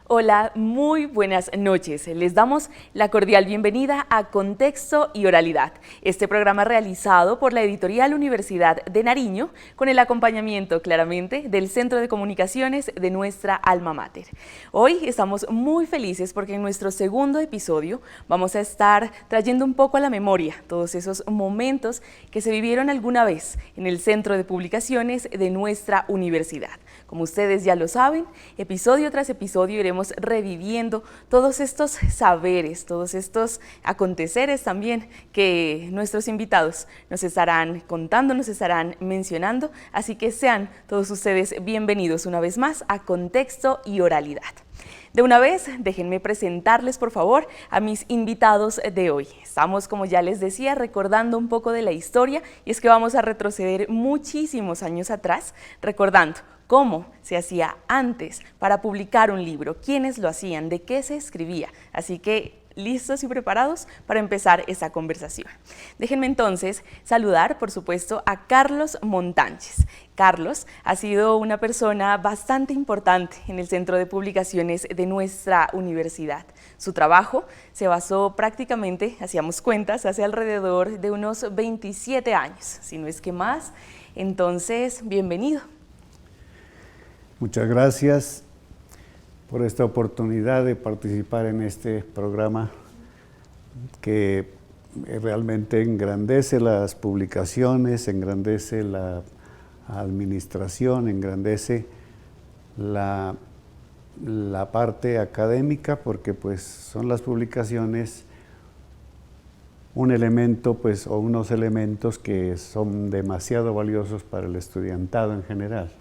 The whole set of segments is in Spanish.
Hola, muy buenas noches. Les damos la cordial bienvenida a Contexto y Oralidad, este programa realizado por la Editorial Universidad de Nariño con el acompañamiento claramente del Centro de Comunicaciones de nuestra alma mater. Hoy estamos muy felices porque en nuestro segundo episodio vamos a estar trayendo un poco a la memoria todos esos momentos que se vivieron alguna vez en el Centro de Publicaciones de nuestra universidad. Como ustedes ya lo saben, episodio tras episodio iremos reviviendo todos estos saberes, todos estos aconteceres también que nuestros invitados nos estarán contando, nos estarán mencionando, así que sean todos ustedes bienvenidos una vez más a Contexto y Oralidad. De una vez, déjenme presentarles, por favor, a mis invitados de hoy. Estamos, como ya les decía, recordando un poco de la historia y es que vamos a retroceder muchísimos años atrás, recordando cómo se hacía antes para publicar un libro, quiénes lo hacían, de qué se escribía. Así que listos y preparados para empezar esta conversación. Déjenme entonces saludar, por supuesto, a Carlos Montánchez. Carlos ha sido una persona bastante importante en el Centro de Publicaciones de nuestra universidad. Su trabajo se basó prácticamente, hacíamos cuentas, hace alrededor de unos 27 años, si no es que más. Entonces, bienvenido. Muchas gracias por esta oportunidad de participar en este programa que realmente engrandece las publicaciones, engrandece la administración, engrandece la parte académica, porque pues son las publicaciones un elemento pues, o unos elementos que son demasiado valiosos para el estudiantado en general.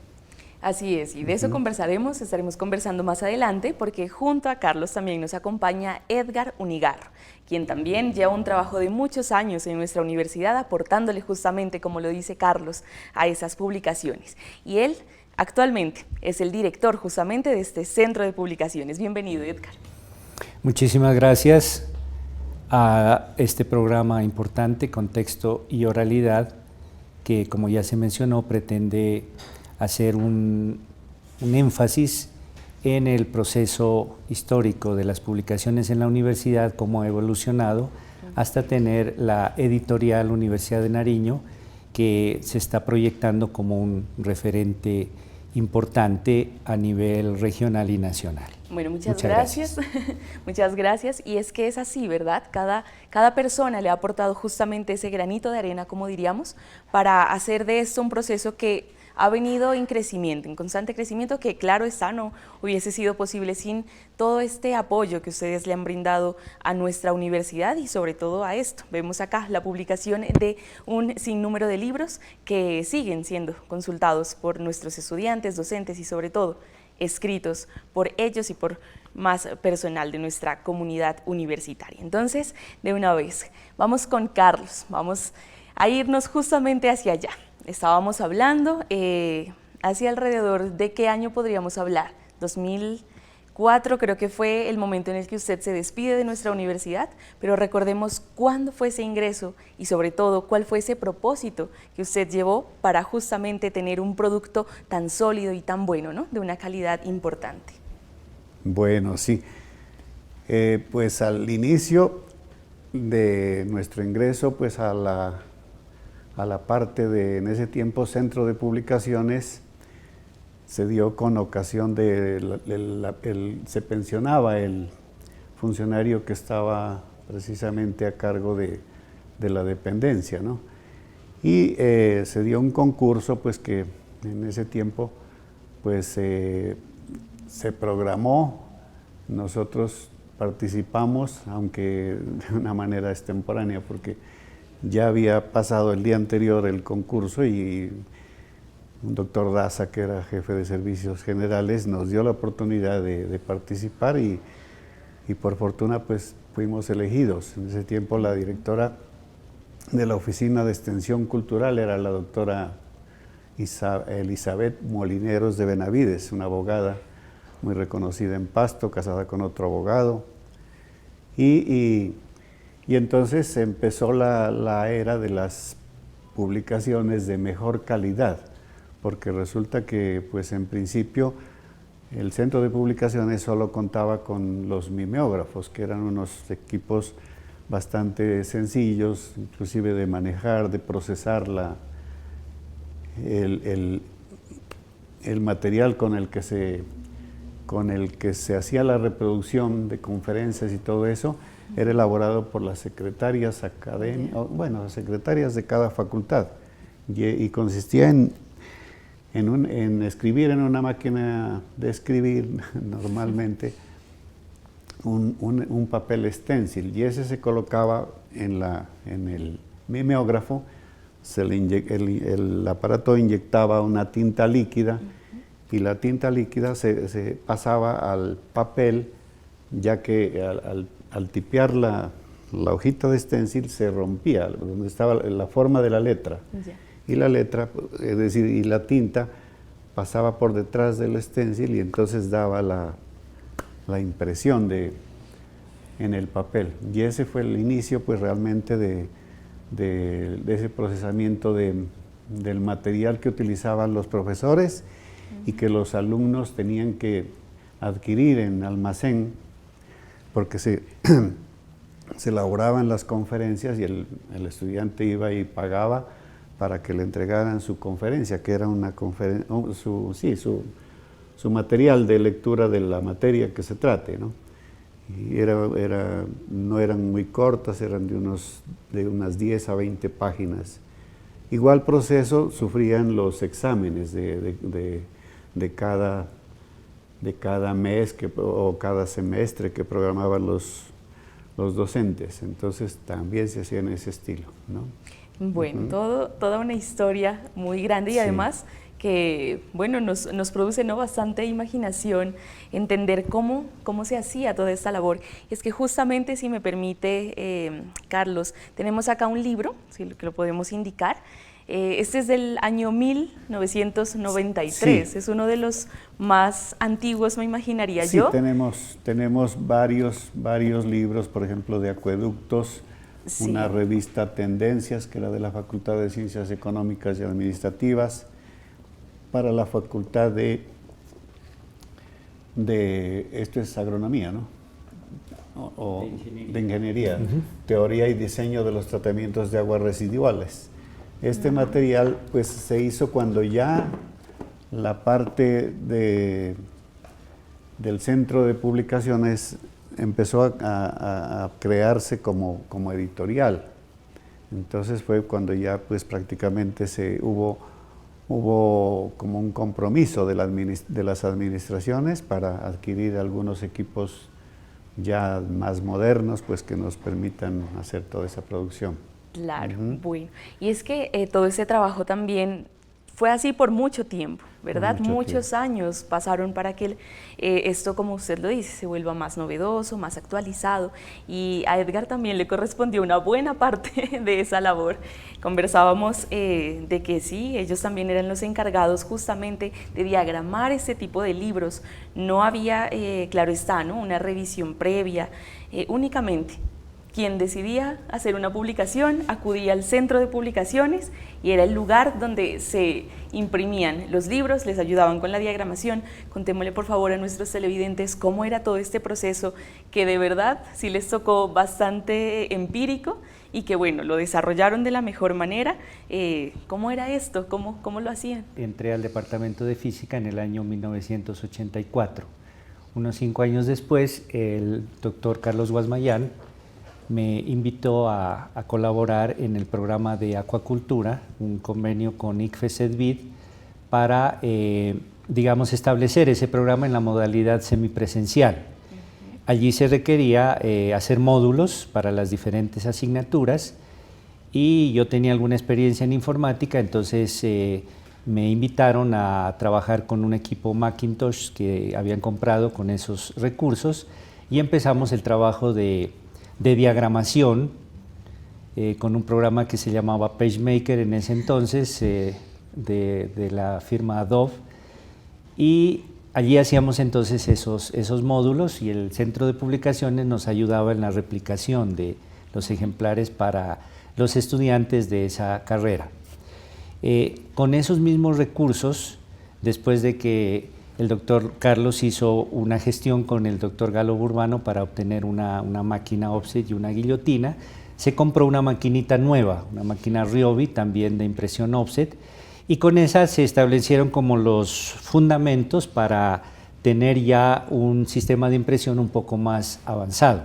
Así es, y de eso conversaremos, estaremos conversando más adelante, porque junto a Carlos también nos acompaña Edgar Unigarro, quien también lleva un trabajo de muchos años en nuestra universidad, aportándole justamente, como lo dice Carlos, a esas publicaciones. Y él actualmente es el director justamente de este Centro de Publicaciones. Bienvenido, Edgar. Muchísimas gracias a este programa importante, Contexto y Oralidad, que como ya se mencionó, pretende hacer un énfasis en el proceso histórico de las publicaciones en la universidad, cómo ha evolucionado, hasta tener la editorial Universidad de Nariño, que se está proyectando como un referente importante a nivel regional y nacional. Bueno, muchas gracias. Muchas gracias. Y es que es así, ¿verdad? Cada persona le ha aportado justamente ese granito de arena, como diríamos, para hacer de esto un proceso que ha venido en crecimiento, en constante crecimiento, que claro está, no hubiese sido posible sin todo este apoyo que ustedes le han brindado a nuestra universidad y sobre todo a esto. Vemos acá la publicación de un sinnúmero de libros que siguen siendo consultados por nuestros estudiantes, docentes y sobre todo escritos por ellos y por más personal de nuestra comunidad universitaria. Entonces, de una vez, vamos con Carlos, vamos a irnos justamente hacia allá. Estábamos hablando, hacia alrededor de qué año podríamos hablar, 2004 creo que fue el momento en el que usted se despide de nuestra universidad, pero recordemos cuándo fue ese ingreso y sobre todo cuál fue ese propósito que usted llevó para justamente tener un producto tan sólido y tan bueno, ¿no? De una calidad importante. Bueno, sí, pues al inicio de nuestro ingreso pues a la parte de, en ese tiempo, Centro de Publicaciones, se dio con ocasión de, se pensionaba el funcionario que estaba precisamente a cargo de la dependencia, ¿no? Y se dio un concurso, pues que en ese tiempo, pues se programó, nosotros participamos, aunque de una manera extemporánea, porque ya había pasado el día anterior el concurso y un doctor Daza, que era jefe de servicios generales, nos dio la oportunidad de participar y por fortuna pues fuimos elegidos. En ese tiempo la directora de la Oficina de Extensión Cultural era la doctora Elizabeth Molineros de Benavides, una abogada muy reconocida en Pasto, casada con otro abogado. Y entonces empezó la era de las publicaciones de mejor calidad, porque resulta que pues en principio el centro de publicaciones solo contaba con los mimeógrafos, que eran unos equipos bastante sencillos, inclusive de manejar, de procesar el material con el que se hacía la reproducción de conferencias y todo eso, era elaborado por las secretarias las secretarias de cada facultad, y consistía en escribir en una máquina de escribir normalmente un papel stencil, y ese se colocaba en el mimeógrafo. El aparato inyectaba una tinta líquida, y la tinta líquida se pasaba al papel, ya que al tipear la hojita de stencil se rompía donde estaba la forma de la letra. Y la letra, es decir, y la tinta pasaba por detrás del stencil, y entonces daba la impresión en el papel. Y ese fue el inicio, pues, realmente de ese procesamiento del material que utilizaban los profesores y que los alumnos tenían que adquirir en almacén, porque se elaboraban las conferencias y el estudiante iba y pagaba para que le entregaran su conferencia, que era su material de lectura de la materia que se trate, ¿no? Y no eran muy cortas, eran de unas 10 a 20 páginas. Igual proceso sufrían los exámenes de cada mes o cada semestre que programaban los docentes. Entonces también se hacía en ese estilo, ¿no? Bueno, toda una historia muy grande, y además que, bueno, nos produce, ¿no?, bastante imaginación entender cómo se hacía toda esta labor. Y es que justamente, si me permite, Carlos, tenemos acá un libro, si que lo podemos indicar. Este es del año 1993, sí. Es uno de los más antiguos, me imaginaría yo. Sí, tenemos varios libros, por ejemplo, de acueductos, sí. Una revista Tendencias, que era de la Facultad de Ciencias Económicas y Administrativas, para la Facultad de esto es agronomía, ¿no? De ingeniería, Teoría y diseño de los tratamientos de aguas residuales. Este material, pues, se hizo cuando ya la parte del centro de publicaciones empezó a crearse como editorial. Entonces fue cuando ya, pues, prácticamente hubo como un compromiso de las administraciones para adquirir algunos equipos ya más modernos, pues, que nos permitan hacer toda esa producción. Claro, bueno. Y es que todo ese trabajo también fue así por mucho tiempo, ¿verdad? Muchos años pasaron para que esto, como usted lo dice, se vuelva más novedoso, más actualizado, y a Edgar también le correspondió una buena parte de esa labor. Conversábamos de que sí, ellos también eran los encargados justamente de diagramar este tipo de libros. No había, claro está, ¿no?, una revisión previa, únicamente quien decidía hacer una publicación acudía al centro de publicaciones y era el lugar donde se imprimían los libros, les ayudaban con la diagramación. Contémosle por favor a nuestros televidentes cómo era todo este proceso, que de verdad sí les tocó bastante empírico y que, bueno, lo desarrollaron de la mejor manera. ¿Cómo era esto? ¿Cómo lo hacían? Entré al departamento de física en el año 1984. Unos 5 años después, el doctor Carlos Guasmayán me invitó a colaborar en el programa de acuacultura, un convenio con ICFES-EDVID, para, digamos, establecer ese programa en la modalidad semipresencial. Allí se requería hacer módulos para las diferentes asignaturas, y yo tenía alguna experiencia en informática, entonces me invitaron a trabajar con un equipo Macintosh que habían comprado con esos recursos, y empezamos el trabajo de diagramación con un programa que se llamaba PageMaker en ese entonces, de la firma Adobe, y allí hacíamos entonces esos módulos, y el centro de publicaciones nos ayudaba en la replicación de los ejemplares para los estudiantes de esa carrera. Con esos mismos recursos, después de que el doctor Carlos hizo una gestión con el doctor Galo Burbano para obtener una máquina offset y una guillotina. Se compró una maquinita nueva, una máquina Ryobi, también de impresión offset, y con esa se establecieron como los fundamentos para tener ya un sistema de impresión un poco más avanzado.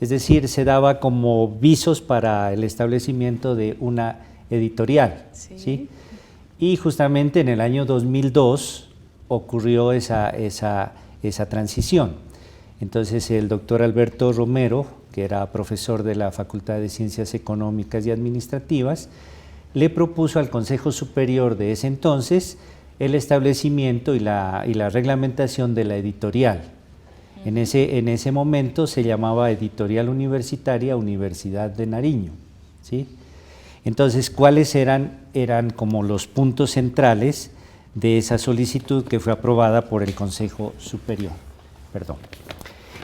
Es decir, se daba como visos para el establecimiento de una editorial. Sí. ¿Sí? Y justamente en el año 2002 ocurrió esa transición. Entonces el doctor Alberto Romero, que era profesor de la Facultad de Ciencias Económicas y Administrativas, le propuso al Consejo Superior de ese entonces el establecimiento y la reglamentación de la editorial. En ese momento se llamaba Editorial Universitaria Universidad de Nariño, ¿sí? Entonces, ¿cuáles eran como los puntos centrales de esa solicitud que fue aprobada por el Consejo Superior? Perdón.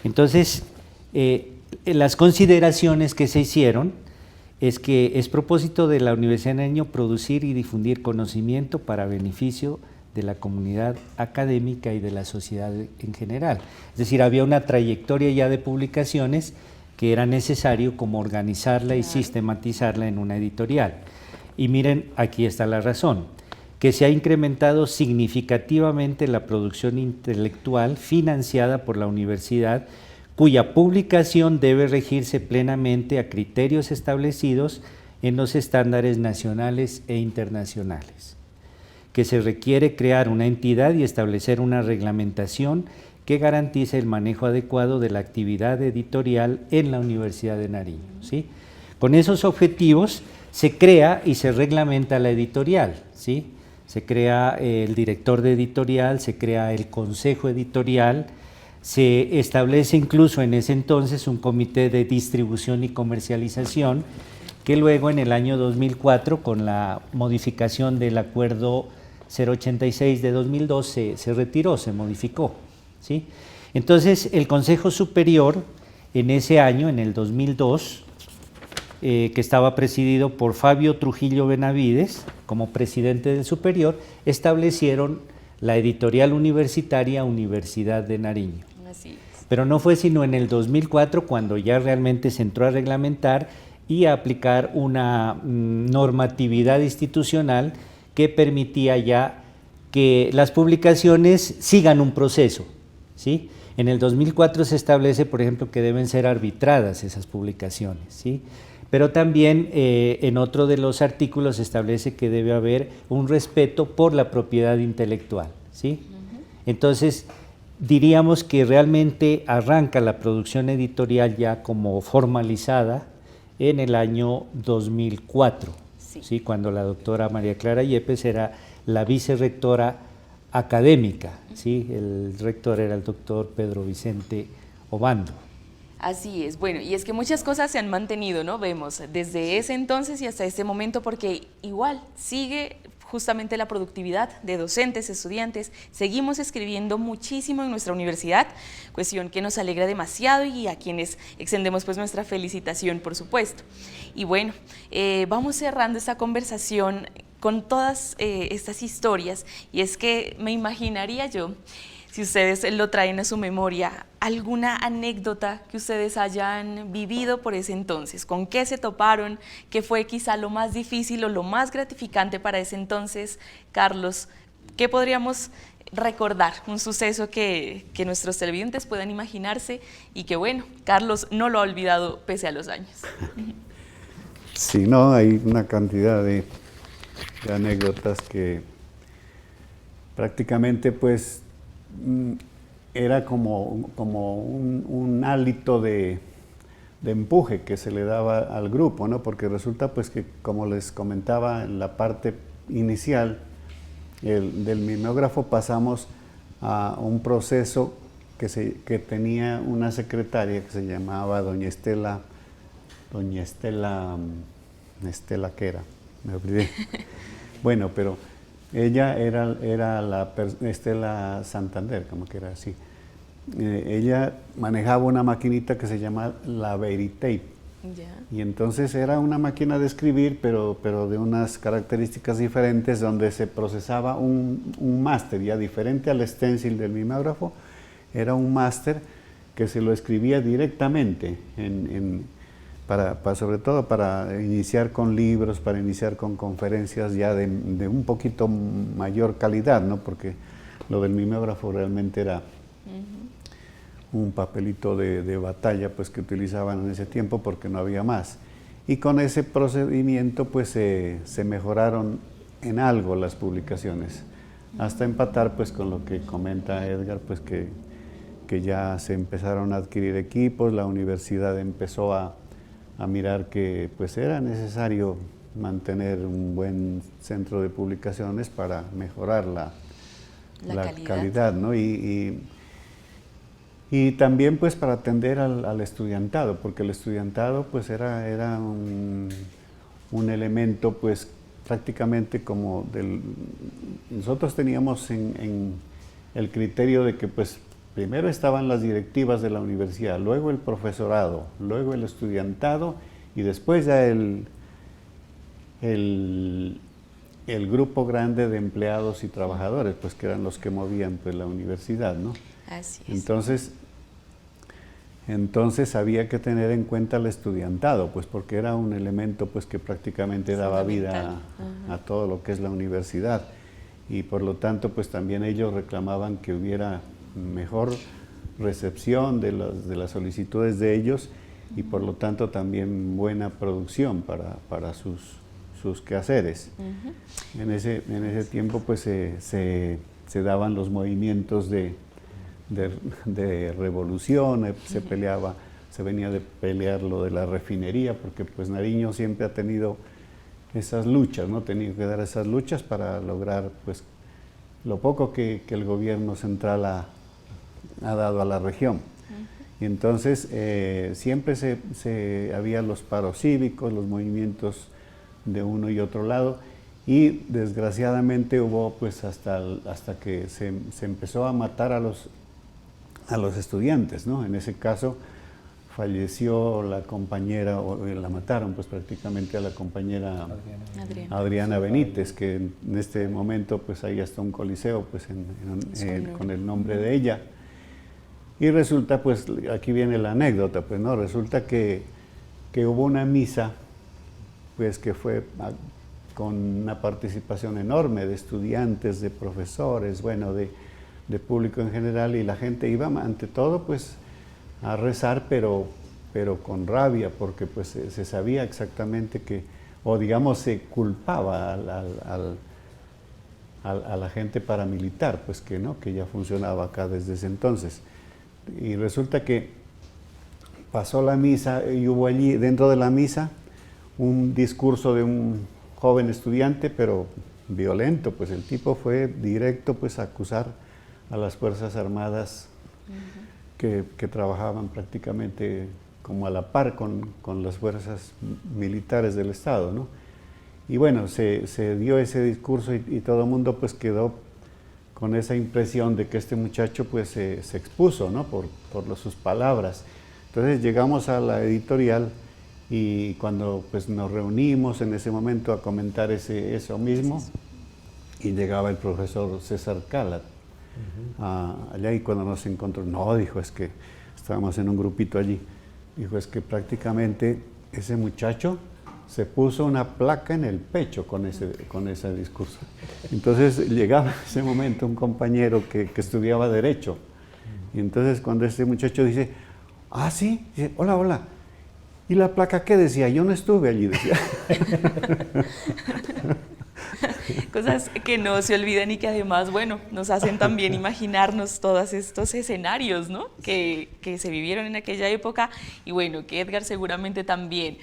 Entonces, las consideraciones que se hicieron es que es propósito de la Universidad de Nariño producir y difundir conocimiento para beneficio de la comunidad académica y de la sociedad en general. Es decir, había una trayectoria ya de publicaciones que era necesario como organizarla y sistematizarla en una editorial. Y miren, aquí está la razón, que se ha incrementado significativamente la producción intelectual financiada por la universidad, cuya publicación debe regirse plenamente a criterios establecidos en los estándares nacionales e internacionales, que se requiere crear una entidad y establecer una reglamentación que garantice el manejo adecuado de la actividad editorial en la Universidad de Nariño, ¿sí? Con esos objetivos se crea y se reglamenta la editorial, ¿sí? Se crea el director de editorial, se crea el consejo editorial, se establece incluso en ese entonces un comité de distribución y comercialización que luego en el año 2004 con la modificación del acuerdo 086 de 2002 se retiró, se modificó, ¿sí? Entonces el Consejo Superior en ese año, en el 2002, que estaba presidido por Fabio Trujillo Benavides como presidente del Superior, establecieron la editorial universitaria Universidad de Nariño. Así es. Pero no fue sino en el 2004 cuando ya realmente se entró a reglamentar y a aplicar una normatividad institucional que permitía ya que las publicaciones sigan un proceso, ¿sí? En el 2004 se establece, por ejemplo, que deben ser arbitradas esas publicaciones, ¿sí? Pero también en otro de los artículos se establece que debe haber un respeto por la propiedad intelectual, ¿sí? Entonces, diríamos que realmente arranca la producción editorial ya como formalizada en el año 2004, ¿sí? Cuando la doctora María Clara Yepes era la vicerrectora académica, ¿sí? El rector era el doctor Pedro Vicente Obando. Así es, bueno, y es que muchas cosas se han mantenido, ¿no? Vemos desde ese entonces y hasta este momento, porque igual sigue justamente la productividad de docentes, estudiantes, seguimos escribiendo muchísimo en nuestra universidad, cuestión que nos alegra demasiado y a quienes extendemos pues nuestra felicitación, por supuesto. Y bueno, vamos cerrando esta conversación con todas estas historias, y es que me imaginaría yo, si ustedes lo traen a su memoria, alguna anécdota que ustedes hayan vivido por ese entonces, con qué se toparon, qué fue quizá lo más difícil o lo más gratificante para ese entonces. Carlos, ¿qué podríamos recordar? Un suceso que nuestros televidentes puedan imaginarse y que bueno, Carlos no lo ha olvidado pese a los años. Sí, no, hay una cantidad de anécdotas que prácticamente pues era como un hálito de empuje que se le daba al grupo, ¿no? Porque resulta pues que, como les comentaba en la parte inicial del mimeógrafo, pasamos a un proceso que tenía una secretaria que se llamaba doña Estela, ¿qué era? Me olvidé. Bueno, pero ella era la Estela Santander, como que era así. Ella manejaba una maquinita que se llama la Veritape. Ya. Y entonces era una máquina de escribir, pero de unas características diferentes, donde se procesaba un máster, ya diferente al stencil del mimeógrafo, era un máster que se lo escribía directamente, sobre todo para iniciar con libros, para iniciar con conferencias ya de un poquito mayor calidad, ¿no? Porque lo del mimeógrafo realmente era un papelito de batalla, pues, que utilizaban en ese tiempo porque no había más. Y con ese procedimiento pues se mejoraron en algo las publicaciones, hasta empatar pues con lo que comenta Edgar, pues que ya se empezaron a adquirir equipos, la universidad empezó a mirar que pues era necesario mantener un buen centro de publicaciones para mejorar la calidad, ¿no? Y también pues para atender al estudiantado, porque el estudiantado pues era un elemento pues prácticamente como nosotros teníamos en el criterio de que pues primero estaban las directivas de la universidad, luego el profesorado, luego el estudiantado y después ya el grupo grande de empleados y trabajadores, pues que eran los que movían pues la universidad, ¿no? Así es. Entonces había que tener en cuenta el estudiantado, pues porque era un elemento pues que prácticamente daba vida a todo lo que es la universidad, y por lo tanto pues también ellos reclamaban que hubiera mejor recepción de las solicitudes de ellos y por lo tanto también buena producción para sus quehaceres. En ese tiempo pues se daban los movimientos de revolución, se venía de pelear lo de la refinería, porque pues Nariño siempre ha tenido esas luchas, ¿no? Tenía que dar esas luchas para lograr pues lo poco que el gobierno central ha dado a la región. Y entonces siempre había los paros cívicos, los movimientos de uno y otro lado, y desgraciadamente hubo pues hasta que se empezó a matar a los estudiantes, ¿no? En ese caso falleció la compañera, o la mataron pues prácticamente a la compañera Adriana Benítez, que en este momento pues hay hasta un coliseo pues con el nombre de ella. Y resulta, pues aquí viene la anécdota, pues no, resulta que hubo una misa pues que fue con una participación enorme de estudiantes, de profesores, bueno, de público en general, y la gente iba ante todo pues a rezar, pero con rabia, porque pues se sabía exactamente o digamos se culpaba a la gente paramilitar, pues que no, que ya funcionaba acá desde ese entonces. Y resulta que pasó la misa y hubo allí dentro de la misa un discurso de un joven estudiante, pero violento, pues el tipo fue directo pues a acusar a las Fuerzas Armadas que trabajaban prácticamente como a la par con las fuerzas militares del Estado, ¿no? Y bueno, se dio ese discurso y todo el mundo pues quedó con esa impresión de que este muchacho pues se expuso, ¿no? por sus palabras. Entonces llegamos a la editorial y cuando pues nos reunimos en ese momento a comentar eso mismo, y llegaba el profesor César Calat allá, y cuando nos encontró, no, dijo, es que estábamos en un grupito allí, dijo, es que prácticamente ese muchacho se puso una placa en el pecho con ese discurso. Entonces llegaba en ese momento un compañero que estudiaba Derecho, y entonces cuando este muchacho dice, ah, sí, dice, hola, hola, ¿y la placa qué decía? Yo no estuve allí, decía. Cosas que no se olvidan y que además, bueno, nos hacen también imaginarnos todos estos escenarios, ¿no? Que se vivieron en aquella época, y bueno, que Edgar seguramente también.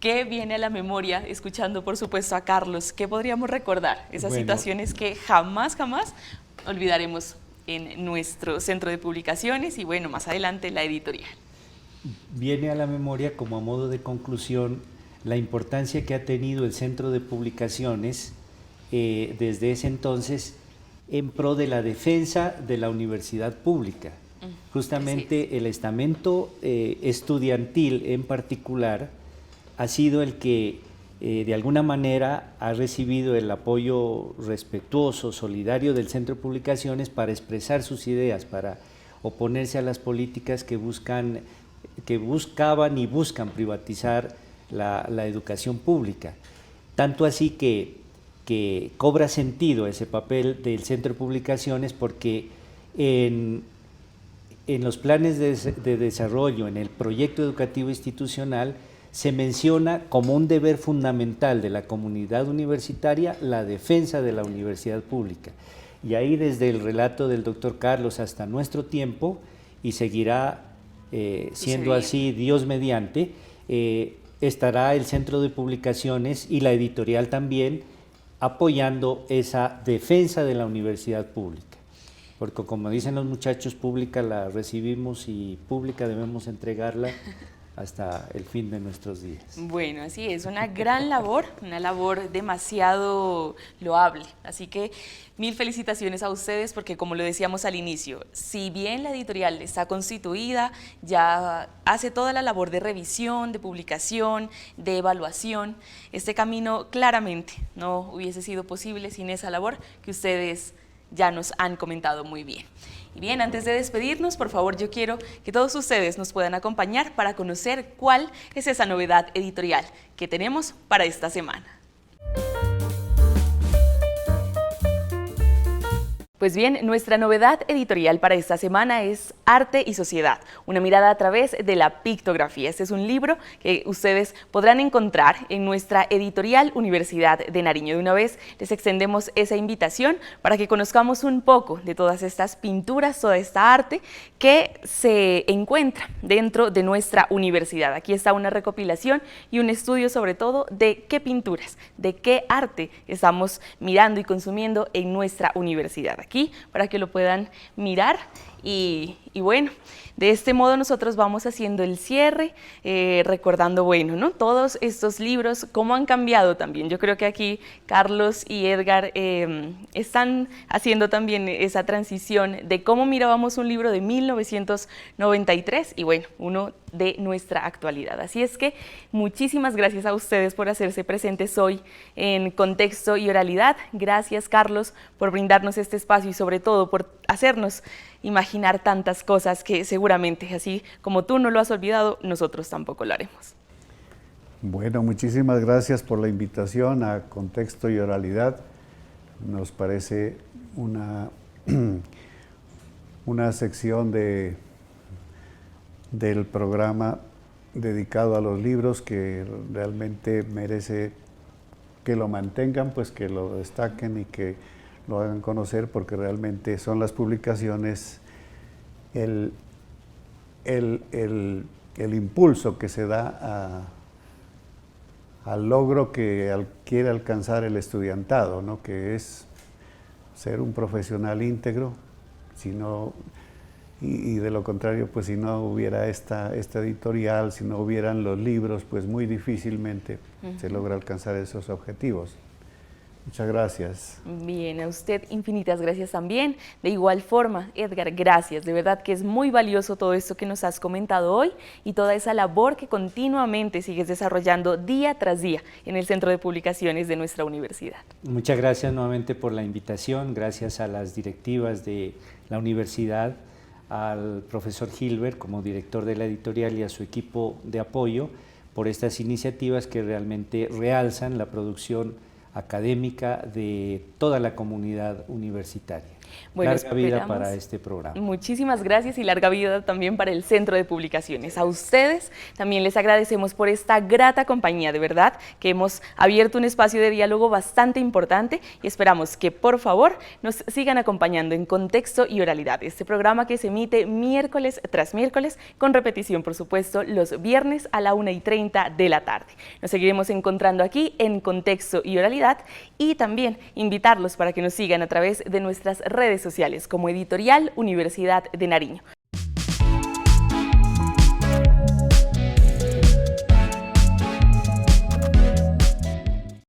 ¿Qué viene a la memoria, escuchando por supuesto a Carlos? ¿Qué podríamos recordar? Esas situaciones que jamás olvidaremos en nuestro centro de publicaciones y bueno, más adelante la editorial. Viene a la memoria, como a modo de conclusión, la importancia que ha tenido el centro de publicaciones desde ese entonces en pro de la defensa de la universidad pública. Justamente el estamento estudiantil en particular ha sido el que de alguna manera ha recibido el apoyo respetuoso, solidario del Centro de Publicaciones para expresar sus ideas, para oponerse a las políticas que buscaban y buscan privatizar la educación pública. Tanto así que cobra sentido ese papel del Centro de Publicaciones, porque en los planes de desarrollo, en el proyecto educativo institucional, se menciona como un deber fundamental de la comunidad universitaria la defensa de la universidad pública. Y ahí, desde el relato del doctor Carlos hasta nuestro tiempo, y seguirá siendo así Dios mediante, estará el Centro de Publicaciones y la editorial también apoyando esa defensa de la universidad pública. Porque, como dicen los muchachos, pública la recibimos y pública debemos entregarla hasta el fin de nuestros días. Bueno, así es, una gran labor, una labor demasiado loable. Así que mil felicitaciones a ustedes, porque como lo decíamos al inicio, si bien la editorial está constituida, ya hace toda la labor de revisión, de publicación, de evaluación, este camino claramente no hubiese sido posible sin esa labor que ustedes ya nos han comentado muy bien. Y bien, antes de despedirnos, por favor, yo quiero que todos ustedes nos puedan acompañar para conocer cuál es esa novedad editorial que tenemos para esta semana. Pues bien, nuestra novedad editorial para esta semana es Arte y Sociedad, una mirada a través de la pictografía. Este es un libro que ustedes podrán encontrar en nuestra editorial Universidad de Nariño. De una vez les extendemos esa invitación para que conozcamos un poco de todas estas pinturas, toda esta arte que se encuentra dentro de nuestra universidad. Aquí está una recopilación y un estudio sobre todo de qué pinturas, de qué arte estamos mirando y consumiendo en nuestra universidad. Aquí para que lo puedan mirar y bueno, de este modo nosotros vamos haciendo el cierre, recordando, bueno, ¿no?, todos estos libros, cómo han cambiado también. Yo creo que aquí Carlos y Edgar están haciendo también esa transición de cómo mirábamos un libro de 1993 y bueno, uno de nuestra actualidad. Así es que muchísimas gracias a ustedes por hacerse presentes hoy en Contexto y Oralidad. Gracias, Carlos, por brindarnos este espacio y sobre todo por hacernos imaginar tantas cosas que seguramente, así como tú no lo has olvidado, nosotros tampoco lo haremos. Bueno, muchísimas gracias por la invitación a Contexto y Oralidad. Nos parece una sección del programa dedicado a los libros que realmente merece que lo mantengan, pues que lo destaquen y que lo hagan conocer, porque realmente son las publicaciones el impulso que se da al logro que quiere alcanzar el estudiantado, ¿no?, que es ser un profesional íntegro. Y de lo contrario, pues si no hubiera esta editorial, si no hubieran los libros, pues muy difícilmente se logra alcanzar esos objetivos. Muchas gracias. Bien, a usted infinitas gracias también. De igual forma, Edgar, gracias. De verdad que es muy valioso todo esto que nos has comentado hoy y toda esa labor que continuamente sigues desarrollando día tras día en el Centro de Publicaciones de nuestra universidad. Muchas gracias nuevamente por la invitación. Gracias a las directivas de la universidad, al profesor Gilbert como director de la editorial y a su equipo de apoyo por estas iniciativas que realmente realzan la producción académica de toda la comunidad universitaria. Bueno, larga vida para este programa. Muchísimas gracias y larga vida también para el Centro de Publicaciones. A ustedes también les agradecemos por esta grata compañía, de verdad que hemos abierto un espacio de diálogo bastante importante y esperamos que por favor nos sigan acompañando en Contexto y Oralidad, este programa que se emite miércoles tras miércoles, con repetición por supuesto los viernes a la 1:30 de la tarde. Nos seguiremos encontrando aquí en Contexto y Oralidad y también invitarlos para que nos sigan a través de nuestras redes sociales como Editorial Universidad de Nariño.